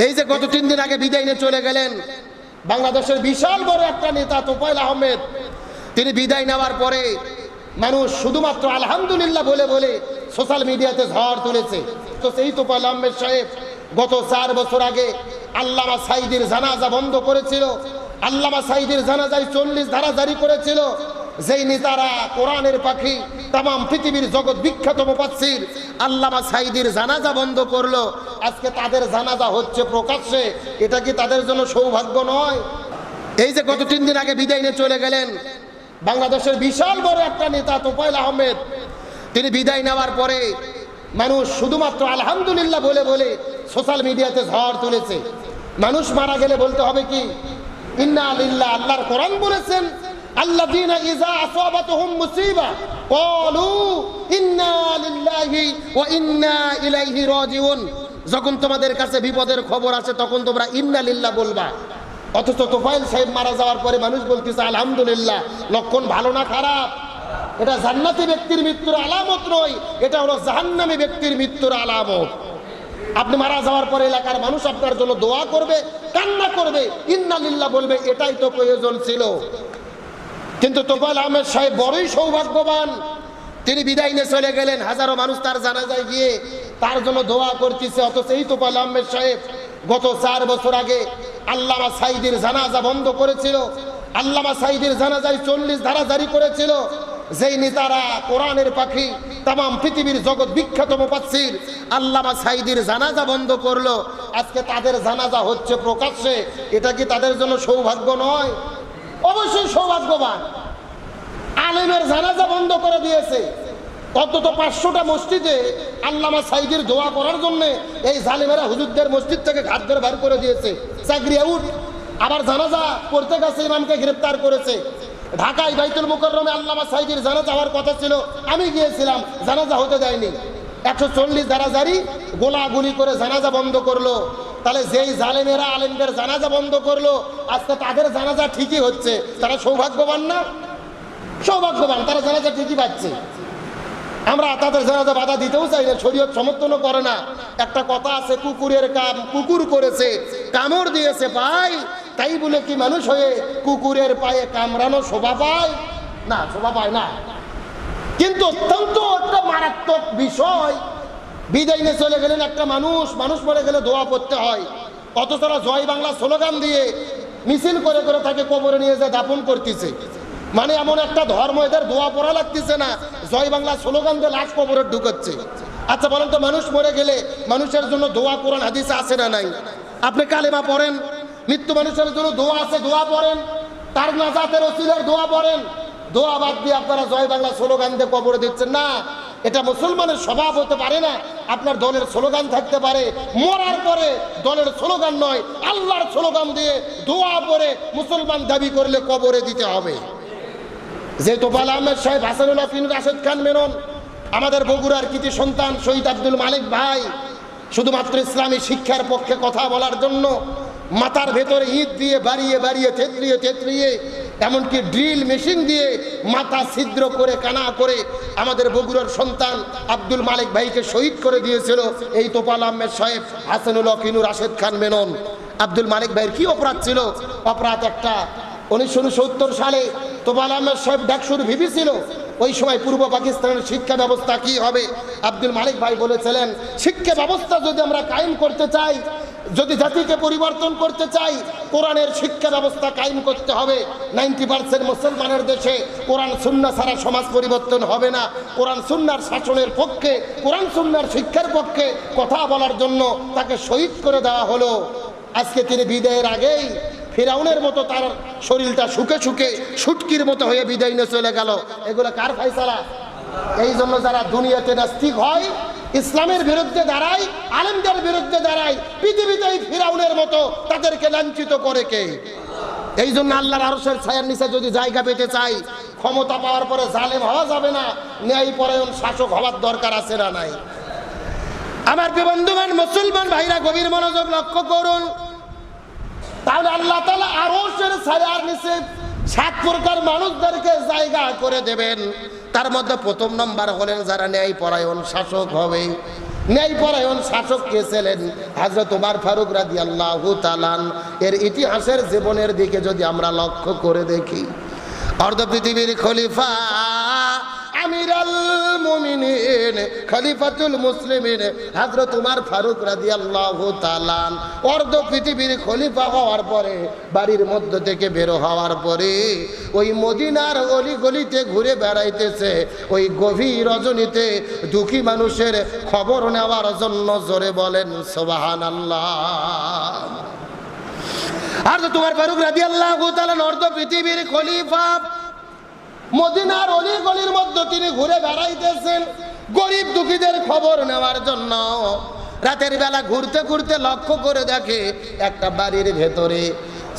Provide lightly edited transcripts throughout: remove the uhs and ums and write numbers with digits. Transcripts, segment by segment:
এই যে গত 3 দিন আগে বিদায় নিয়ে চলে গেলেন বাংলাদেশের বিশাল বড় একটা নেতা তোফায়েল আহমেদ, তিনি বিদায় নেওয়ার পরে মানুষ শুধুমাত্র আলহামদুলিল্লাহ বলে বলে সোশ্যাল মিডিয়াতে ঝড় তুলেছে। তো সেই তোফায়েল আহমেদ সাহেব গত 4 বছর আগে আল্লামা সাঈদীর জানাজা বন্ধ করেছিল। আল্লামা সাঈদীর জানাজায় 40 ধারা জারি করেছিল। যেই নেতারা কোরআনের পাখি, তামাম পৃথিবীর জগৎ বিখ্যাত মুফাসসির আল্লামা সাঈদীর জানাজা বন্ধ করলো, আজকে তাদের জানাজা হচ্ছে প্রকাশ্যে। এটা কি তাদের জন্য সৌভাগ্য নয়? এই যে গত 3 দিন আগে বিদায় নিয়ে চলে গেলেন বাংলাদেশের বিশাল বড় একটা নেতা তোফায়েল আহমেদ, তিনি বিদায় নেওয়ার পরে মানুষ শুধুমাত্র আলহামদুলিল্লাহ বলে বলে সোশ্যাল মিডিয়াতে ঝড় তুলেছে। মানুষ মারা গেলে বলতে হবে কি ইন্না লিল্লাহ। আল্লাহর কোরআন বলেছেন আল্লাযীনা ইযা আসাবাতুহুম মুসিবা ক্বালু ইন্না লিল্লাহি ওয়া ইন্না ইলাইহি রাজিউন। যখন তোমাদের কাছে বিপদের খবর আসে তখন তোমরা ইন্না লিল্লাহ বলবা। অথচ তোফায়েল সাহেব মারা যাওয়ার পরে মানুষ বলতেছে আলহামদুলিল্লাহ। লক্ষণ ভালো না খারাপ? এটা জান্নাতি ব্যক্তির মৃত্যুর আলামত নয়, এটা হলো জাহান্নামী ব্যক্তির মৃত্যুর আলামত। আপনি মারা যাওয়ার পরে এলাকার মানুষ আপনার জন্য দোয়া করবে, কান্না করবে, ইন্না লিল্লাহ বলবে, এটাই তো প্রয়োজন ছিল। কিন্তু তোফায়েল আহমেদ সাহেব বড়ই সৌভাগ্যবান, তিনি বিদায় নিয়ে চলে গেলেন। হাজারো মানুষ তার জানাজায় গিয়ে তার জন্য দোয়া করতেছে। অথচ এই তোফায়েল আহমেদ সাহেব গত 4 বছর আগে আল্লামা সাঈদীর জানাজা বন্ধ করেছিল। আল্লামা সাঈদীর জানাজায় 40 ধারা জারি করেছিল। যেই নেতারা কোরআনের পাখি, তামাম পৃথিবীর জগৎ বিখ্যাত মুফাসসির আল্লামা সাঈদীর জানাজা বন্ধ করলো, আজকে তাদের জানাজা হচ্ছে প্রকাশ্যে। এটা কি তাদের জন্য সৌভাগ্য নয়? অবশ্যই সৌভাগ্যবান। আলেমের জানাজা বন্ধ করে দিয়েছে। অন্তত 500টা মসজিদে আল্লামা সাঈদীর দোয়া করার জন্য এই জালেমেরা হুজুরদের মসজিদ থেকে ঘাট ধরে বার করে দিয়েছে। চাকরি আউট। আবার জানাজা পড়তে গেছে ইমামকে গ্রেফতার করেছে। ঢাকায় বাইতুল মুকাররমে আল্লামা সাঈদীর জানাজা হওয়ার কথা ছিল, আমি গিয়েছিলাম, জানাজা হতে দেয়নি। 140 ধারা জারি, গোলাগুলি করে জানাজা বন্ধ করলো। তাহলে যেই জালেমেরা আলেমদের জানাজা বন্ধ করলো, আজকে তাদের জানাজা ঠিকই হচ্ছে। তারা সৌভাগ্যবান না? সৌভাগ্যবান, তারা জানাজা ঠিকই পাচ্ছে। আমরা তাদের জানাজা বাধা দিতেও চাই না, শরীয়ত সমর্থনও করে না। একটা কথা আছে, কুকুরের কাম কুকুর করেছে, কামড় দিয়েছে পায়, তাই বলে কি মানুষ হয়ে কুকুরের পায়ে কামড়ানো শোভা পায়? না, শোভা পায় না। কিন্তু অত্যন্ত একটা মারাত্মক বিষয়, বিদায় নিয়ে চলে গেলেন একটা মানুষ, মানুষ মরে গেলে দোয়া করতে হয়। অথচ তারা জয় বাংলা স্লোগান দিয়ে মিছিল করে করে তাকে কবরে নিয়ে যায় দাফন করতেছে। মানে এমন একটা ধর্ম, এদের দোয়া পড়া লাগতেছে না, জয় বাংলা স্লোগান দিয়ে লাশ কবরে ঢুকাচ্ছে। আচ্ছা বলেন তো, মানুষ মরে গেলে মানুষের জন্য দোয়া কোরআন হাদিসে আছে না নাই? আপনি কালেমা পড়েন, মৃত্যু মানুষের জন্য দোয়া আছে, দোয়া পড়েন, তার নাজাতের ওসিলার দোয়া পড়েন। দোয়া বাদ দিয়ে আপনারা জয় বাংলা স্লোগান দিয়ে কবরে দিচ্ছেন না। এটা মুসলমানের স্বভাব হতে পারে না। আপনার দলের স্লোগান থাকতে পারে, মরার পরে দলের স্লোগান নয়, আল্লাহর স্লোগান দিয়ে দোয়া পড়ে মুসলমান দাবি করলে কবরে দিতে হবে। যে তোফায়েল আহমেদ সাহেব, হাসানুল্লাহ বিন রাশেদ খান মেনন, আমাদের বগুড়ার কৃতি সন্তান শহীদ আব্দুল মালিক ভাই, শুধুমাত্র ইসলামী শিক্ষার পক্ষে কথা বলার জন্য মাথার ভেতরে ইট দিয়ে বাড়িয়ে বাড়িয়ে থেতলিয়ে থেতলিয়ে, এমনকি ড্রিল মেশিন দিয়ে মাথা ছিদ্র করে কানা করে আমাদের বগুড়ার সন্তান আব্দুল মালিক ভাইকে শহীদ করে দিয়েছিল এই তোফায়েল আহমেদ সাহেব, হাসানুল্লাহ বিন রাশেদ খান মেনন। আব্দুল মালিক ভাইয়ের কি অপরাধ ছিল? অপরাধ একটা, 1969 সালে তোফায়েল আহমেদ সাহেব ডাকসুর ভিপি ছিল। ওই সময় পূর্ব পাকিস্তানের শিক্ষা ব্যবস্থা কি হবে? আব্দুল মালিক ভাই বলেছিলেন, শিক্ষা ব্যবস্থা যদি আমরা কায়েম করতে চাই, যদি জাতিকে পরিবর্তন করতে চাই, কোরআনের শিক্ষা ব্যবস্থা কায়েম করতে হবে। 90% মুসলমানের দেশে কোরআন সুন্নাহ ছাড়া সমাজ পরিবর্তন হবে না। কোরআন সুন্নাহর শাসনের পক্ষে, কোরআন সুন্নাহর শিক্ষার পক্ষে কথা বলার জন্য তাকে শহীদ করে দেওয়া হলো। আজকে তিনি বিদায়ের আগেই ফিরাউনের মতো তার শরীরটা শুকে শুকে শুটকির মতো হয়ে বিদায় নিয়ে চলে গেল। এগুলো কার ফায়সালা? এই জন্য যারা দুনিয়াতে নাস্তিক হয়, ইসলামের বিরুদ্ধে দাঁড়ায়, আলেমদের বিরুদ্ধে দাঁড়ায়, পৃথিবীতে ফিরাউনের মতো তাদেরকে লাঞ্ছিত করে কে? এই জন্য আল্লাহর আরশের ছায়ার নিচে যদি জায়গা পেতে চাই, ক্ষমতা পাওয়ার পরে জালেম হওয়া যাবে না, ন্যায়পরায়ণ শাসক হওয়ার দরকার আছে না নাই? আমার প্রিয় বন্ধুগণ, মুসলমান ভাইরা গভীর মনোযোগ লক্ষ্য করুন। তাহলে আল্লাহ তাআলা আরশের ছায়ার নিচে 7 প্রকার মানুষদেরকে জায়গা করে দেবেন। তার মধ্যে প্রথম নম্বর হলেন যারা ন্যায়পরায়ণ শাসক হবে। ন্যায়পরায়ণ শাসক কে ছিলেন? হযরত ওমর ফারুক রাদিয়াল্লাহু তাআলা। এর ইতিহাসের জীবনের দিকে যদি আমরা লক্ষ্য করে দেখি, অর্ধ পৃথিবীর খলিফা, আমিরাল মুমিনিন, খলিফাতুল মুসলিমিন হযরত ওমর ফারুক রাদিয়াল্লাহু তাআলা অর্ধ পৃথিবীর খলিফা হওয়ার পরে, বাড়ির মধ্য থেকে বের হওয়ার পরে ওই মদিনার অলিগলিতে ঘুরে বেড়াইতেছে। ওই গভীর রজনীতে দুঃখী মানুষের খবর নেওয়ার জন্য। জোরে বলেন সুবহানাল্লাহ। হযরত ওমর ফারুক রাদিয়াল্লাহু তাআলা অর্ধ পৃথিবীর খলিফা, মদিনার অলিগলির মধ্যে তিনি ঘুরে বেড়াইতেছেন গরিব দুঃখীদের খবর নেওয়ার জন্য। রাতের বেলা ঘুরতে ঘুরতে লক্ষ্য করে দেখে একটা বাড়ির ভেতরে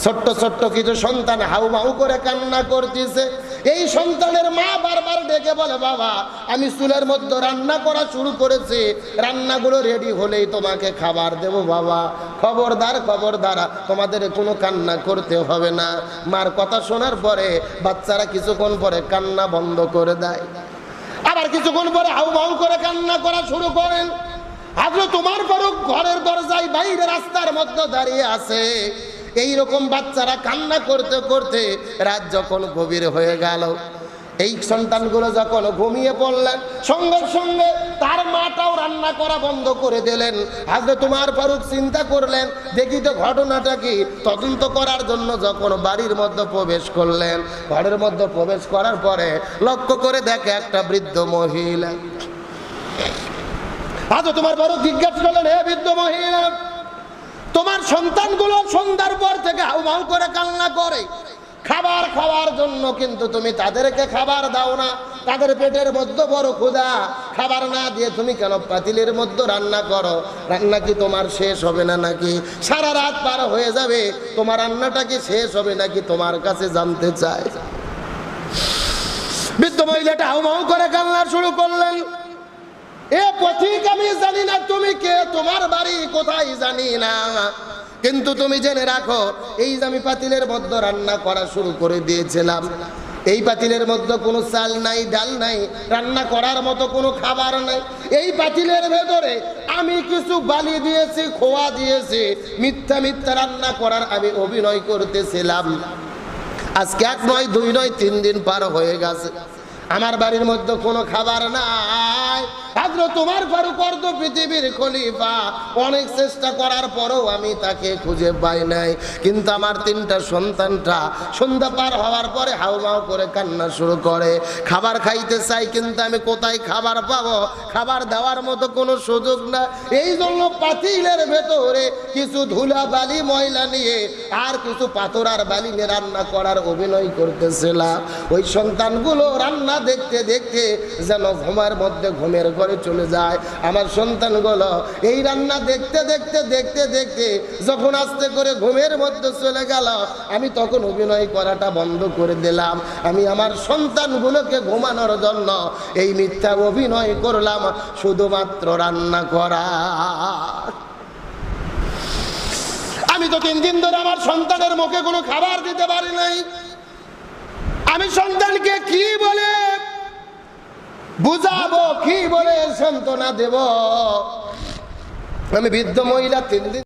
ছোট্ট ছোট্ট কিছু সন্তান হাউমাউ করে কান্না করতেছে। এই সন্তানের মা বারবার ডেকে বলে, বাবা আমি চুলের মধ্যে রান্না করা শুরু করেছি, রান্নাগুলো রেডি হলেই তোমাকে খাবার দেব বাবা, খবরদার খবরদার, তোমাদের কোনো কান্না করতে হবে না। মার কথা শোনার পরে বাচ্চারা কিছুক্ষণ পরে কান্না বন্ধ করে দেয়, আবার কিছুক্ষণ পরে হাউমাউ করে কান্না করা শুরু করেন। হযরত ওমর ফারুক ঘরের দরজায় বাইরে রাস্তার মধ্যে দাঁড়িয়ে আছে। এইরকম বাচ্চারা কান্না করতে করতে রাত যখন গভীর হয়ে গেল, এই সন্তানগুলো যখন ঘুমিয়ে পড়লেন, সঙ্গে সঙ্গে তার মাটাও রান্না করা বন্ধ করে দিলেন। হযরত ওমর ফারুক চিন্তা করলেন, দেখি তো ঘটনাটা কি। তদন্ত করার জন্য যখন বাড়ির মধ্যে প্রবেশ করলেন, ঘরের মধ্যে প্রবেশ করার পরে লক্ষ্য করে দেখে একটা বৃদ্ধ মহিলা। হযরত ওমর ফারুক জিজ্ঞাসা করলেন, হে বৃদ্ধ মহিলা, তোমার সন্তানগুলো সন্ধ্যার পর থেকে হাউমাউ করে কান্না করে খাবার খাওয়ার জন্য, কিন্তু তুমি তাদেরকে খাবার দাও না। তাদের পেটের মধ্যে বড় ক্ষুধা, খাবার না দিয়ে তুমি কেন পাতিলের মধ্যে রান্না করো? রান্না কি তোমার শেষ হবে না নাকি? সারা রাত পার হয়ে যাবে, তোমার রান্নাটা কি শেষ হবে নাকি? তোমার কাছে জানতে চাই। বৃদ্ধ মহিলাটা হাউমাউ করে কান্না শুরু করলেন। এ পথিক, আমি জানি না তুমি কে, তোমার বাড়ি কোথায় জানি না, কিন্তু তুমি জেনে রাখো, এই যে আমি পাতিলের মধ্যে রান্না করা শুরু করে দিয়েছিলাম, এই পাতিলের মধ্যে কোনো চাল নাই, ডাল নাই, রান্না করার মতো কোনো খাবার নাই। এই পাতিলের ভেতরে আমি কিছু বালি দিয়েছি, খোয়া দিয়েছি, মিথ্যা মিথ্যা রান্না করার আমি অভিনয় করতেছিলাম। আজকে 1 নয় 2 নয় 3 দিন পার হয়ে গেছে, আমার বাড়ির মধ্যে কোনো খাবার নাই। হযরত ওমর ফারুক অর্ধ পৃথিবীর খলিফা, অনেক চেষ্টা করার পরেও আমি তাকে খুঁজে পাই নাই। কিন্তু আমার 3টা সন্তানটা সন্ধ্যা পার হওয়ার পরে হাউমাউ করে কান্না শুরু করে, খাবার খাইতে চাই, কিন্তু আমি কোথায় খাবার পাবো? খাবার দেওয়ার মতো কোনো সুযোগ না। এই জন্য পাতিলের ভেতরে কিছু ধুলা বালি ময়লা নিয়ে আর কিছু পাথর আর বালি নিয়ে রান্না করার অভিনয় করতেছিলাম। ওই সন্তানগুলো রান্না দেখতে দেখতে যেন ঘুমের মধ্যে ঘুমের ঘরে চলে যায়। আমার সন্তানগুলো এই রান্না দেখতে দেখতে দেখতে দেখতে যখন আস্তে করে ঘুমের মধ্যে চলে গেল, আমি তখন অভিনয় করাটা বন্ধ করে দিলাম। আমি আমার সন্তানগুলোকে ঘুমানোর জন্য এই মিথ্যা অভিনয় করলাম, শুধুমাত্র রান্না করা। আমি তো 3 দিন ধরে আমার সন্তানের মুখে কোনো খাবার দিতে পারি নাই। আমি সন্তানকে কি বলে বুঝাবো, কি বলে সান্ত্বনা দেব? আমি বৃদ্ধ মহিলা 3 দিন